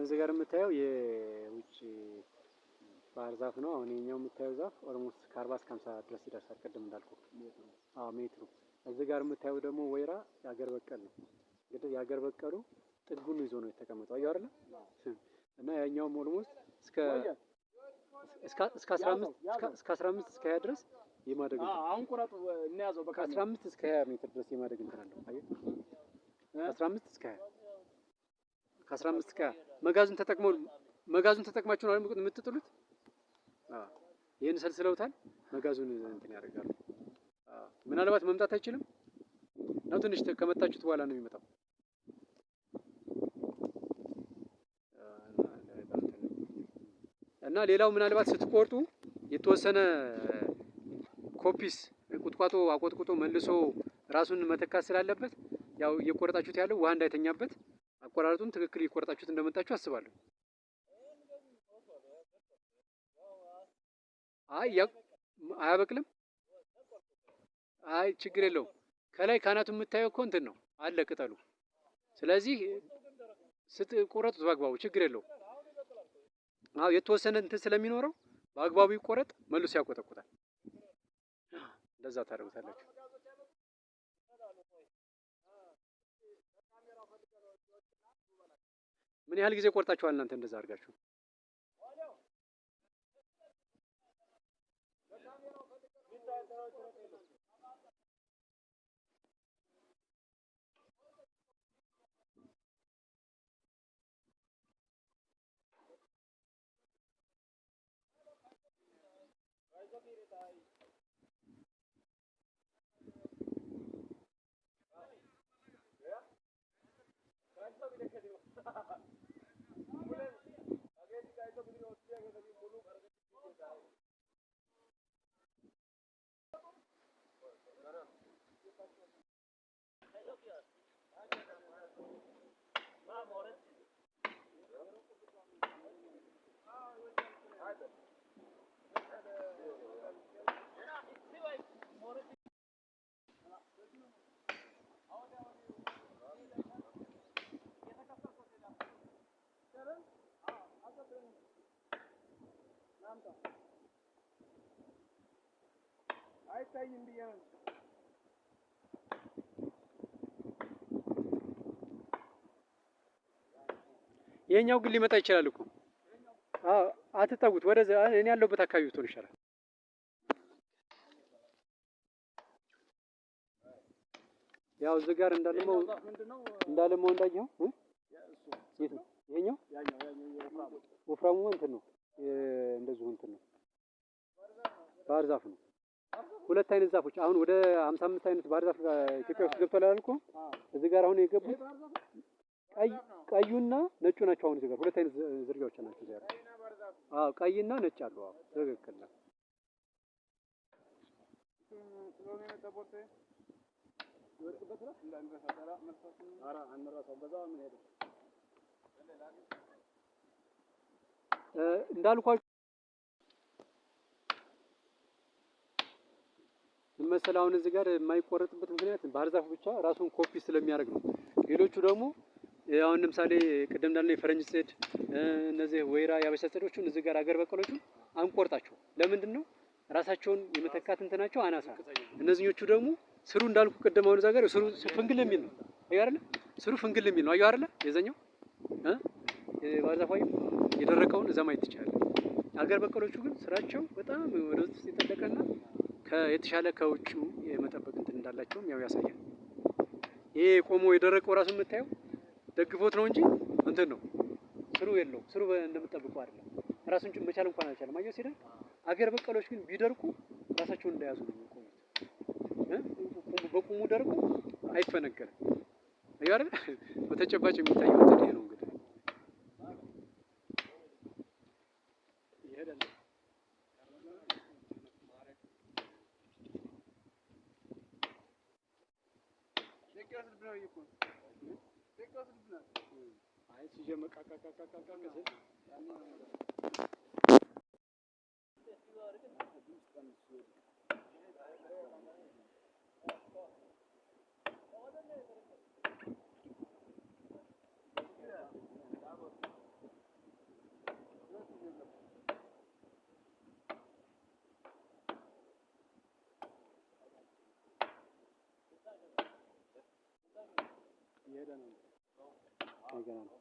እዚህ ጋር የምታየው የውጭ ባህር ዛፍ ነው። አሁን የኛው የምታየው ዛፍ ኦልሞስት ከ40 እስከ 50 ድረስ ይደርሳል። ቅድም እንዳልኩ ሜትሩ። እዚህ ጋር የምታየው ደግሞ ወይራ የሀገር በቀል ነው። እንግዲህ የሀገር በቀሉ ጥጉን ይዞ ነው የተቀመጠው። አየሁ አይደል? እና ያኛውም ኦልሞስት እስከ 15 እስከ 20 ድረስ የማደግ አሁን ቁረጡ እንያዘው በቃ 15 እስከ 20 ሜትር ድረስ የማደግ እንትን አለው። አየህ 15 እስከ 20 ከ15 እስከ 20 መጋዙን ተጠቅማችሁ ነው የምትጥሉት? ይሄን ሰልስለውታል። መጋዙን እንትን ያደርጋሉ። ምናልባት መምጣት አይችልም ነው። ትንሽ ከመታችሁት በኋላ ነው የሚመጣው። እና ሌላው ምናልባት ስትቆርጡ የተወሰነ ኮፒስ ቁጥቋጦ አቆጥቁጦ መልሶ ራሱን መተካት ስላለበት ያው እየቆረጣችሁት ያለው ውሃ እንዳይተኛበት አቆራረጡን ትክክል እየቆረጣችሁት እንደመጣችሁ አስባለሁ። አያበቅልም። አይ ችግር የለውም። ከላይ ካናቱ የምታየው እኮ እንትን ነው አለ ቅጠሉ። ስለዚህ ስትቆረጡት በአግባቡ ችግር የለውም። የተወሰነ እንትን ስለሚኖረው በአግባቡ ይቆረጥ፣ መልሶ ያቆጠቁጣል። እንደዛ ታደርጉታላችሁ። ምን ያህል ጊዜ ቆርጣችኋል እናንተ እንደዛ አድርጋችሁ? አይታይም ብዬ ነው። የኛው ግን ሊመጣ ይችላል እኮ። አትጠጉት። ወደዛ እኔ ያለሁበት አካባቢ ብትሆን ይሻላል። ያው እዚህ ጋር እንዳለመው እንዳየው የት ነው ይሄኛው? ወፍራሙ እንትን ነው እንደዚሁ እንትን ነው ባህር ዛፍ ነው። ሁለት አይነት ዛፎች አሁን ወደ 55 አይነት ባህር ዛፍ ኢትዮጵያ ውስጥ ገብቷል አላልኩ? እዚህ ጋር አሁን የገቡት ቀዩና ነጩ ናቸው። አሁን እዚህ ጋር ሁለት አይነት ዝርያዎች ናቸው እዚህ ጋር። ቀይና ነጭ አሉ። ትክክል ነው። እንዳልኳችሁ መሰለህ አሁን እዚህ ጋር የማይቆረጥበት ምክንያት ባህር ዛፉ ብቻ ራሱን ኮፒ ስለሚያደርግ ነው። ሌሎቹ ደግሞ አሁን ለምሳሌ ቅድም እንዳልነው የፈረንጅ ጽድ፣ እነዚህ ወይራ፣ ያበሻ ጽዶቹን እዚህ ጋር አገር በቀሎቹን አንቆርጣቸው። ለምንድን ነው? ራሳቸውን የመተካት እንትናቸው አናሳ። እነዚህኞቹ ደግሞ ስሩ እንዳልኩ ቅድም አሁን እዛ ጋር ስሩ ፍንግል የሚል ነው። አየሁ አይደለ? ስሩ ፍንግል የሚል ነው። አየሁ አይደለ? የዛኛው ባህር ዛፉ የደረቀውን እዛ ማየት ትችላለህ። አገር በቀሎቹ ግን ስራቸው በጣም ወደ ውስጥ የጠለቀና የተሻለ ከውጭው የመጠበቅ እንትን እንዳላቸውም ያው ያሳያል። ይሄ ቆሞ የደረቀው ራሱ የምታየው ደግፎት ነው እንጂ እንትን ነው ስሩ የለውም። ስሩ እንደምጠብቀው አይደለም። ራሱን መቻል እንኳን አልቻለም። አየሁ ሲደርቅ። አገር በቀሎች ግን ቢደርቁ ራሳቸውን እንደያዙ ነው የሚቆሙት። በቁሙ ደርቆ አይፈነገርም። አየሁ አይደል? በተጨባጭ የሚታየው እንትን ይሄ ነው እንግዲህ ገና ነው።